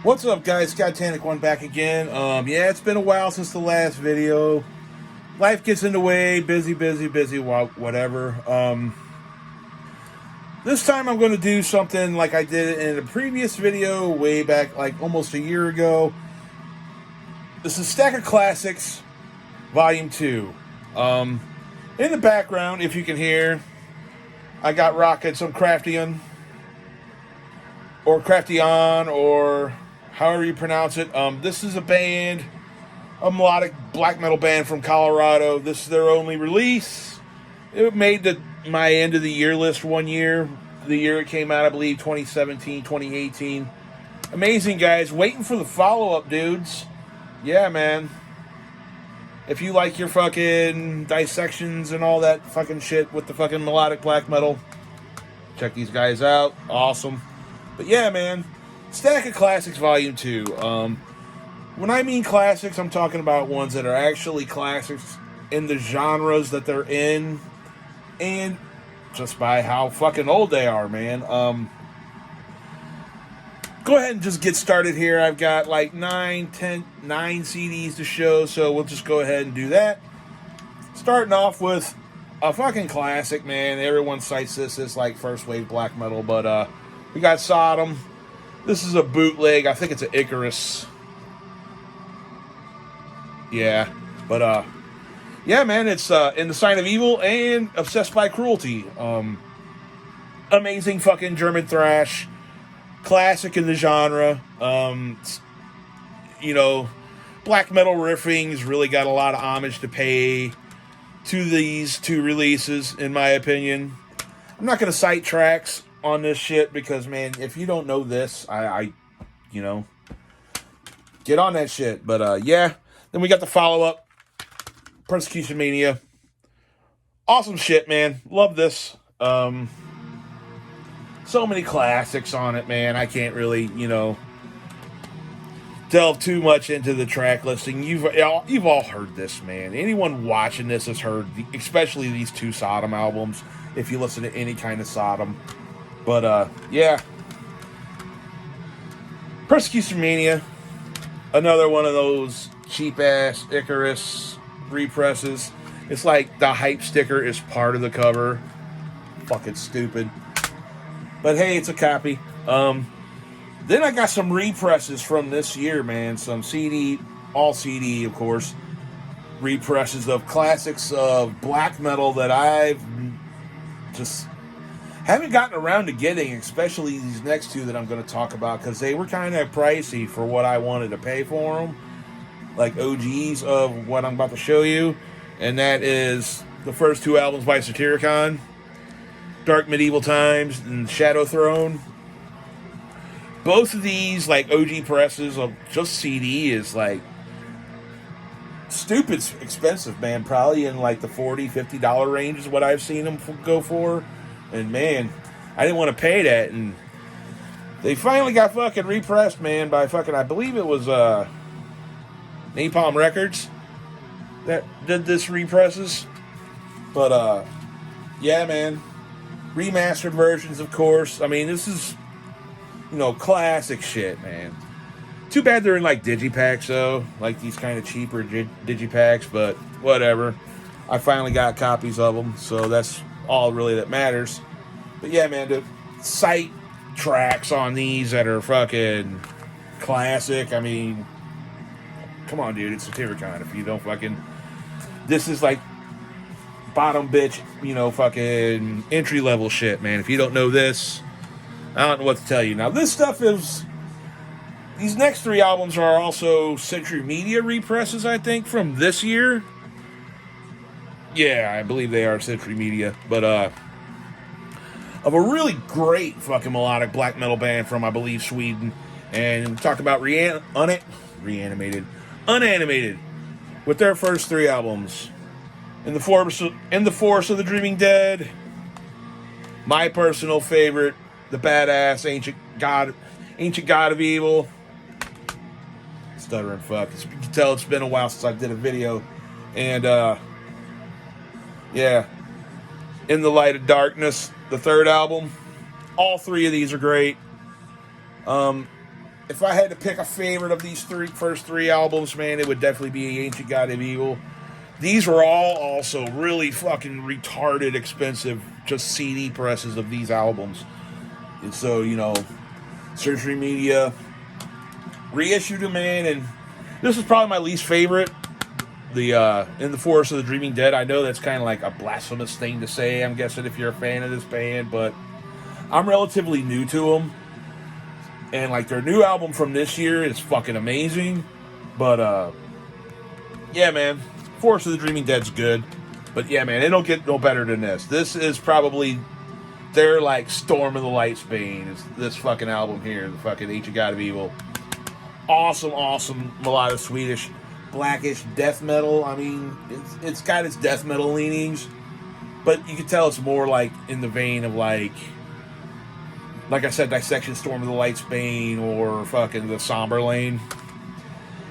What's up, guys? Skytanic1 back again. Yeah, it's been a while since the last video. Life gets in the way, busy, whatever. This time I'm going to do something like I did in a previous video way back, like almost a year ago. This is Stack of Classics, Volume 2. In the background, if you can hear, I got rocking some Craftion, or however you pronounce it. This is a band, a melodic black metal band from Colorado. This is their only release. It made my end of the year list one year. The year it came out, I believe, 2017, 2018. Amazing, guys. Waiting for the follow-up, dudes. Yeah, man. If you like your fucking dissections and all that fucking shit with the fucking melodic black metal, check these guys out. Awesome. But yeah, man. Stack of Classics Volume 2. When I mean classics, I'm talking about ones that are actually classics in the genres that they're in, and just by how fucking old they are, man. Go ahead and just get started here. I've got like 9 CDs to show, so we'll just go ahead and do that. Starting off with a fucking classic, man. Everyone cites this as like first wave black metal, but we got Sodom. This is a bootleg. I think it's an Icarus. Yeah. But, yeah, man, it's In the Sign of Evil and Obsessed by Cruelty. Amazing fucking German thrash. Classic in the genre. You know, black metal riffing's really got a lot of homage to pay to these two releases, in my opinion. I'm not going to cite tracks on this shit because, man, if you don't know this, I you know, get on that shit. But yeah, then we got the follow-up, Persecution Mania. Awesome shit, man. Love this. So many classics on it, man. I can't really, you know, delve too much into the track listing. You've all heard this, man. Anyone watching this has heard, especially these two Sodom albums, if you listen to any kind of Sodom. But, yeah. Persecution Mania. Another one of those cheap-ass Icarus represses. It's like the hype sticker is part of the cover. Fucking stupid. But, hey, it's a copy. Then I got some represses from this year, man. Some CD, all CD, of course. Represses of classics of black metal that I've just haven't gotten around to getting, especially these next two that I'm going to talk about, because they were kind of pricey for what I wanted to pay for them. Like OGs of what I'm about to show you. And that is the first two albums by Satyricon, Dark Medieval Times and Shadow Throne. Both of these, like, OG presses of just CD is, like, stupid expensive, man. Probably in, like, the $40, $50 range is what I've seen them go for. And, man, I didn't want to pay that. And they finally got fucking repressed, man, by fucking, I believe it was Napalm Records that did this represses. But, yeah, man. Remastered versions, of course. I mean, this is, you know, classic shit, man. Too bad they're in, like, digipacks, though. Like, these kind of cheaper digipacks, but whatever. I finally got copies of them, so that's all really that matters. But yeah, man, to cite tracks on these that are fucking classic, I mean, come on, dude, it's Satyricon. If you don't fucking, this is like bottom bitch, you know, fucking entry level shit, man. If you don't know this, I don't know what to tell you. Now, this stuff is, these next three albums are also Century Media represses, I think, from this year. Yeah, I believe they are Century Media. But, of a really great fucking melodic black metal band from, I believe, Sweden. And talk about Unanimated with their first three albums. In the Force of the Dreaming Dead. My personal favorite, the badass Ancient God of Evil. Stuttering fuck. You can tell it's been a while since I did a video. And, yeah. In the Light of Darkness, the third album. All three of these are great. if I had to pick a favorite of these first three albums, man, it would definitely be Ancient God of Evil. These were all also really fucking retarded expensive, just CD presses of these albums. And so, you know, Century Media reissued them, man, and this is probably my least favorite. The In the Forest of the Dreaming Dead. I know that's kind of like a blasphemous thing to say, I'm guessing, if you're a fan of this band, but I'm relatively new to them. And like their new album from this year is fucking amazing. But yeah, man, Forest of the Dreaming Dead's good. But yeah, man, it don't get no better than this. This is probably their like Storm of the Lights bane. Is this fucking album here, the fucking Ancient God of Evil. Awesome melodic Swedish blackish death metal. I mean, it's got its death metal leanings, but you can tell it's more like in the vein of like I said, Dissection, Storm of the Lights bane, or fucking the Somber Lane.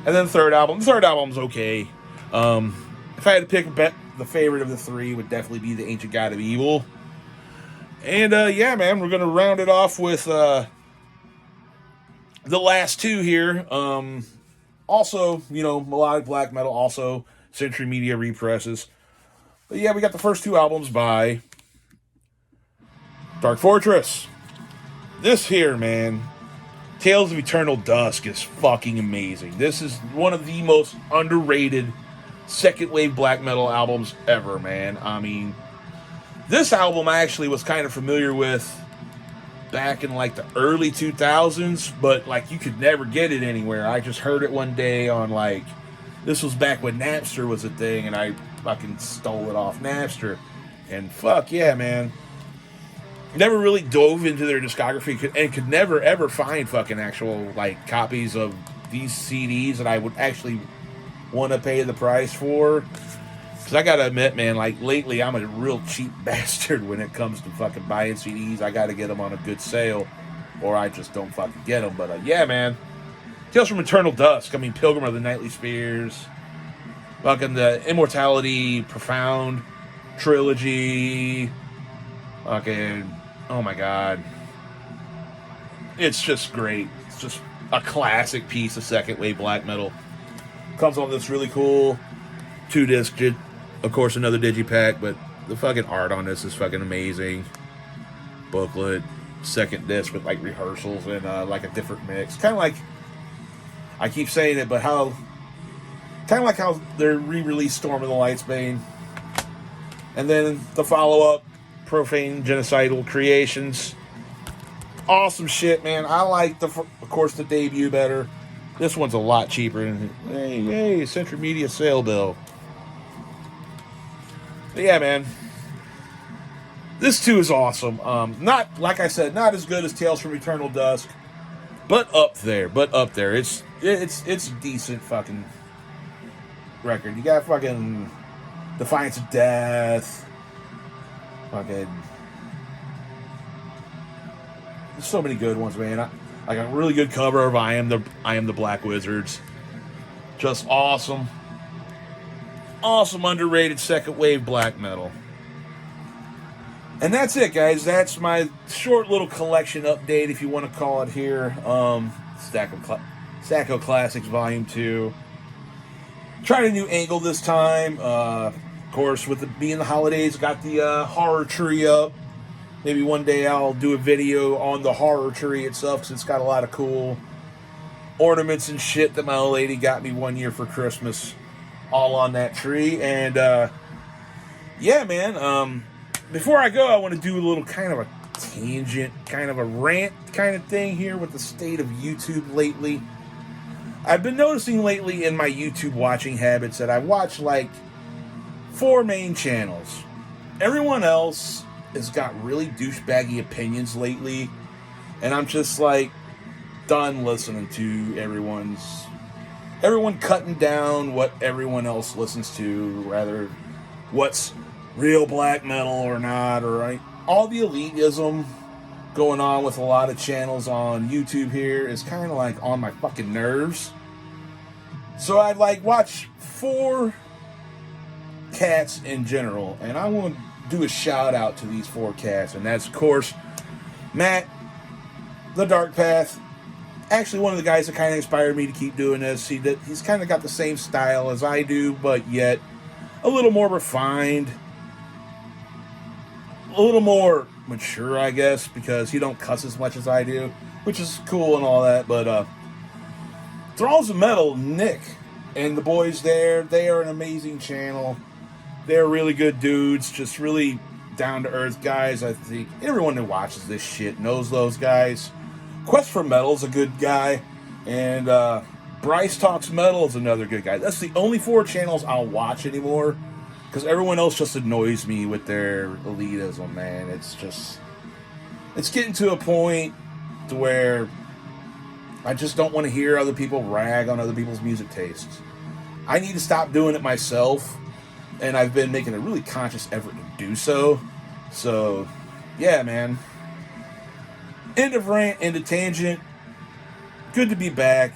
And then the third album's okay. If I had to pick the favorite of the three, would definitely be the Ancient God of Evil. And yeah, man, we're gonna round it off with the last two here. Also, you know, melodic black metal, also Century Media represses. But yeah, we got the first two albums by Dark Fortress. This here, man, Tales of Eternal Dusk is fucking amazing. This is one of the most underrated second wave black metal albums ever, man. I mean, this album I actually was kind of familiar with back in like the early 2000s, but like you could never get it anywhere. I just heard it one day on like, this was back when Napster was a thing, and I fucking stole it off Napster. And fuck yeah, man. Never really dove into their discography and could never ever find fucking actual like copies of these CDs that I would actually want to pay the price for. Because I gotta admit, man, like lately I'm a real cheap bastard when it comes to fucking buying CDs. I gotta get them on a good sale, or I just don't fucking get them. But yeah, man, Tales from Eternal Dusk. I mean, Pilgrim of the Nightly Spears, fucking the Immortality Profound trilogy, fucking, oh my god, it's just great. It's just a classic piece of second wave black metal. Comes on this really cool 2-disc, of course, another digipack, but the fucking art on this is fucking amazing. Booklet, second disc with like rehearsals and like a different mix. Kind of like, I keep saying it, but kind of like how they re-released Storm of the Lights bane. And then the follow-up, Profane Genocidal Creations. Awesome shit, man. I like, of course, the debut better. This one's a lot cheaper. Hey, Century Media sale bill. But yeah, man. This too is awesome. Not, like I said, not as good as Tales from Eternal Dusk, but up there. It's a decent fucking record. You got fucking Defiance of Death. Fucking, there's so many good ones, man. Like a really good cover of I Am the Black Wizards. Just awesome. Awesome underrated second wave black metal. And that's it, guys. That's my short little collection update, if you want to call it here. Stack of Classics Volume 2. Tried a new angle this time. Of course, with it being the holidays, got the horror tree up. Maybe one day I'll do a video on the horror tree itself, because it's got a lot of cool ornaments and shit that my old lady got me one year for Christmas, all on that tree. And yeah, man, before I go, I want to do a little kind of a tangent, kind of a rant kind of thing here with the state of YouTube lately. I've been noticing lately in my YouTube watching habits that I watch like 4 main channels. Everyone else has got really douchebaggy opinions lately, and I'm just like done listening to everyone cutting down what everyone else listens to, rather what's real black metal or not, or right? All the elitism going on with a lot of channels on YouTube here is kind of like on my fucking nerves. So I like watch 4 cats in general, and I want to do a shout out to these 4 cats, and that's of course Matt, The Dark Path, actually one of the guys that kind of inspired me to keep doing this. He's kind of got the same style as I do, but yet a little more refined, a little more mature, I guess, because he don't cuss as much as I do, which is cool and all that. But Thralls of Metal, Nick and the boys there, they are an amazing channel. They're really good dudes, just really down-to-earth guys. I think everyone who watches this shit knows those guys. Quest for Metal's a good guy, and Bryce Talks Metal is another good guy. That's the only 4 channels I'll watch anymore, because everyone else just annoys me with their elitism, man. It's getting to a point to where I just don't want to hear other people rag on other people's music tastes. I need to stop doing it myself, and I've been making a really conscious effort to do so. So, yeah, man. End of rant, end of tangent. Good to be back.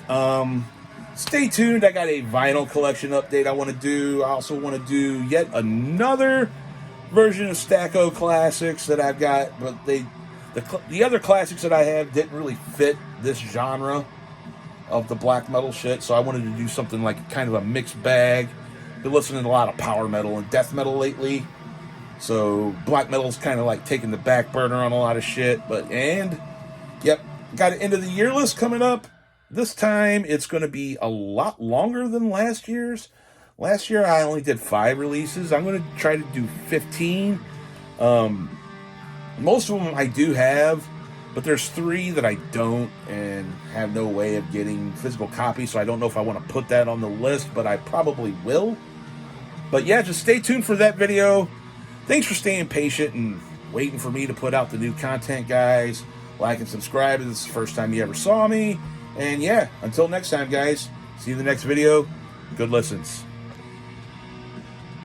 Stay tuned. I got a vinyl collection update I want to do. I also want to do yet another version of Stacko Classics that I've got, but the other classics that I have didn't really fit this genre of the black metal shit, so I wanted to do something like kind of a mixed bag. Been listening to a lot of power metal and death metal lately, so black metal's kind of like taking the back burner on a lot of shit. Yep, got an end of the year list coming up. This time it's going to be a lot longer than last year's. Last year I only did 5 releases. I'm going to try to do 15. Most of them I do have, but there's 3 that I don't and have no way of getting physical copies, so I don't know if I want to put that on the list, but I probably will. But yeah, just stay tuned for that video. Thanks for staying patient and waiting for me to put out the new content, guys. Like and subscribe if this is the first time you ever saw me. And yeah, until next time, guys. See you in the next video. Good listens.